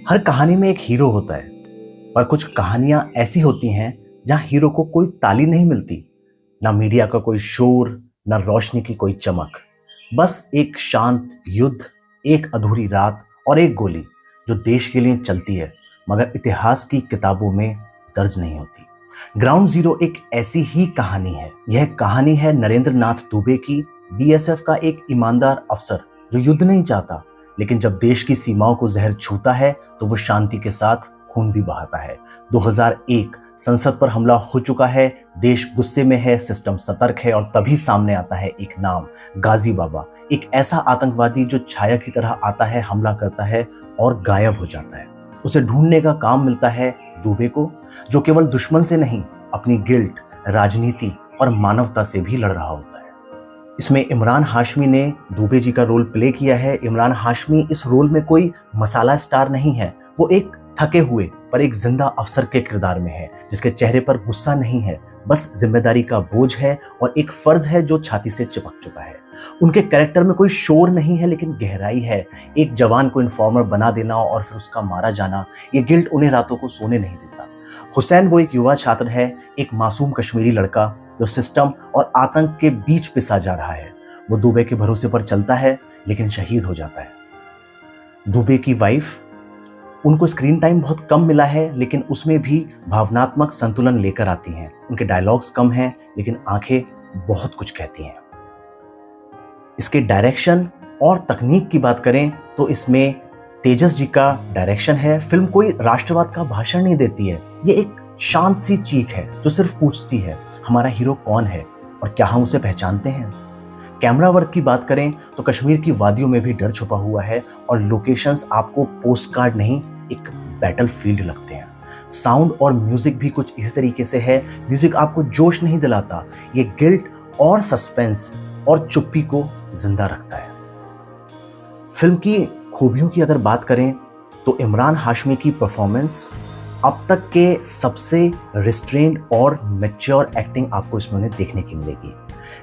हर कहानी में एक हीरो होता है, पर कुछ कहानियां ऐसी होती हैं जहां हीरो को कोई ताली नहीं मिलती, ना मीडिया का कोई शोर, ना रोशनी की कोई चमक। बस एक शांत युद्ध, एक अधूरी रात और एक गोली जो देश के लिए चलती है, मगर इतिहास की किताबों में दर्ज नहीं होती। ग्राउंड जीरो एक ऐसी ही कहानी है। यह कहानी है नरेंद्र नाथ दुबे की, बीएसएफ का एक ईमानदार अफसर जो युद्ध नहीं चाहता, लेकिन जब देश की सीमाओं को जहर छूता है तो वो शांति के साथ खून भी बहाता है। 2001 संसद पर हमला हो चुका है, देश गुस्से में है, सिस्टम सतर्क है और तभी सामने आता है एक नाम, गाजी बाबा। एक ऐसा आतंकवादी जो छाया की तरह आता है, हमला करता है और गायब हो जाता है। उसे ढूंढने का काम मिलता है दुबे को, जो केवल दुश्मन से नहीं, अपनी गिल्ट, राजनीति और मानवता से भी लड़ रहा होता है। इसमें इमरान हाशमी ने दुबे जी का रोल प्ले किया है। इमरान हाशमी इस रोल में कोई मसाला स्टार नहीं है, वो एक थके हुए पर एक जिंदा अफसर के किरदार में है, जिसके चेहरे पर गुस्सा नहीं है, बस जिम्मेदारी का बोझ है और एक फर्ज है जो छाती से चिपक चुका है। उनके कैरेक्टर में कोई शोर नहीं है, लेकिन गहराई है। एक जवान को इन्फॉर्मर बना देना और फिर उसका मारा जाना, ये गिल्ट उन्हें रातों को सोने नहीं देता। हुसैन वो एक युवा छात्र है, एक मासूम कश्मीरी लड़का जो सिस्टम और आतंक के बीच पिसा जा रहा है। वो दुबे के भरोसे पर चलता है, लेकिन शहीद हो जाता है। दुबे की वाइफ, उनको स्क्रीन टाइम बहुत कम मिला है, लेकिन उसमें भी भावनात्मक संतुलन लेकर आती हैं। उनके डायलॉग्स कम हैं, लेकिन आंखें बहुत कुछ कहती हैं। इसके डायरेक्शन और तकनीक की बात करें तो इसमें तेजस जी का डायरेक्शन है। फिल्म कोई राष्ट्रवाद का भाषण नहीं देती है, ये एक शांत सी चीख है जो सिर्फ पूछती है, हमारा हीरो कौन है और क्या हम उसे पहचानते हैं। कैमरा वर्क की बात करें तो कश्मीर की वादियों में भी डर छुपा हुआ है और लोकेशंस आपको पोस्ट कार्ड नहीं, एक बैटलफील्ड लगते हैं। साउंड और म्यूजिक भी कुछ इस तरीके से है। म्यूजिक आपको जोश नहीं दिलाता, ये गिल्ट और सस्पेंस और चुप्पी को जिंदा रखता है। फिल्म की खूबियों की अगर बात करें तो इमरान हाशमी की परफॉर्मेंस अब तक के सबसे रिस्ट्रेंड और मैच्योर एक्टिंग आपको इसमें उन्हें देखने की मिलेगी।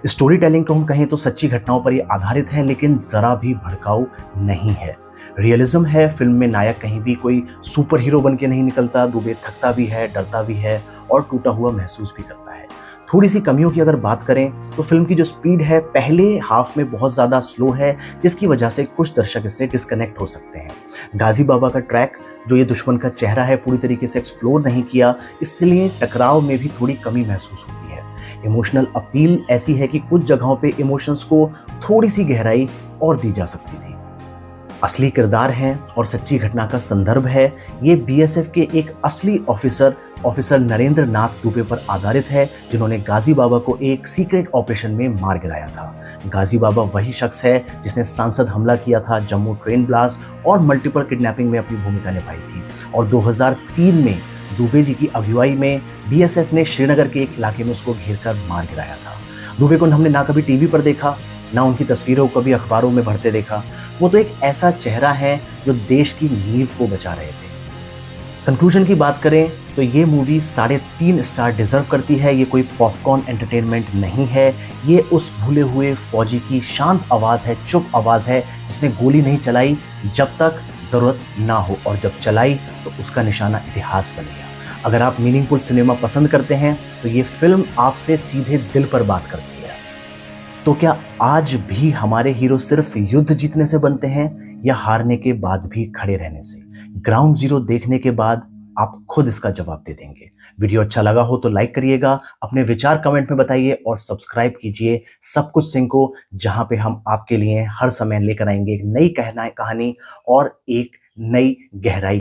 स्टोरी टेलिंग को हम कहें तो सच्ची घटनाओं पर ये आधारित है, लेकिन जरा भी भड़काऊ नहीं है। रियलिज्म है। फिल्म में नायक कहीं भी कोई सुपर हीरो बन के नहीं निकलता। दुबे थकता भी है, डरता भी है और टूटा हुआ महसूस भी करता है। थोड़ी सी कमियों की अगर बात करें तो फिल्म की जो स्पीड है पहले हाफ में बहुत ज़्यादा स्लो है, जिसकी वजह से कुछ दर्शक इससे डिस्कनेक्ट हो सकते हैं। गाजी बाबा का ट्रैक, जो ये दुश्मन का चेहरा है, पूरी तरीके से एक्सप्लोर नहीं किया, इसलिए टकराव में भी थोड़ी कमी महसूस होती है। इमोशनल अपील ऐसी है कि कुछ जगहों पे इमोशंस को थोड़ी सी गहराई और दी जा सकती थी। असली किरदार हैं और सच्ची घटना का संदर्भ है। ये बीएसएफ के एक असली ऑफिसर नरेंद्र नाथ दुबे पर आधारित है, जिन्होंने गाजी बाबा को एक सीक्रेट ऑपरेशन में मार गिराया था। गाजी बाबा वही शख्स है जिसने सांसद हमला किया था, जम्मू ट्रेन ब्लास्ट और मल्टीपल किडनैपिंग में अपनी भूमिका निभाई थी। और 2003 में दुबे जी की अगुवाई में बीएसएफ ने श्रीनगर के एक इलाके में उसको घेर कर मार गिराया था। दुबे को हमने ना कभी टीवी पर देखा, ना उनकी तस्वीरों को कभी अखबारों में भरते देखा। वो तो एक ऐसा चेहरा है जो देश की नींव को बचा रहे थे। कंक्लूजन की बात करें तो ये मूवी 3.5 स्टार डिजर्व करती है। ये कोई पॉपकॉर्न एंटरटेनमेंट नहीं है। ये उस भूले हुए फौजी की शांत आवाज़ है, चुप आवाज़ है, जिसने गोली नहीं चलाई जब तक ज़रूरत ना हो, और जब चलाई तो उसका निशाना इतिहास बन गया। अगर आप मीनिंगफुल सिनेमा पसंद करते हैं तो ये फिल्म आपसे सीधे दिल पर बात करती है। तो क्या आज भी हमारे हीरो सिर्फ युद्ध जीतने से बनते हैं, या हारने के बाद भी खड़े रहने से? ग्राउंड जीरो देखने के बाद आप खुद इसका जवाब दे देंगे। वीडियो अच्छा लगा हो तो लाइक करिएगा, अपने विचार कमेंट में बताइए और सब्सक्राइब कीजिए सब कुछ सिंह को, जहां पे हम आपके लिए हर समय लेकर आएंगे एक नई कहानी और एक नई गहराई।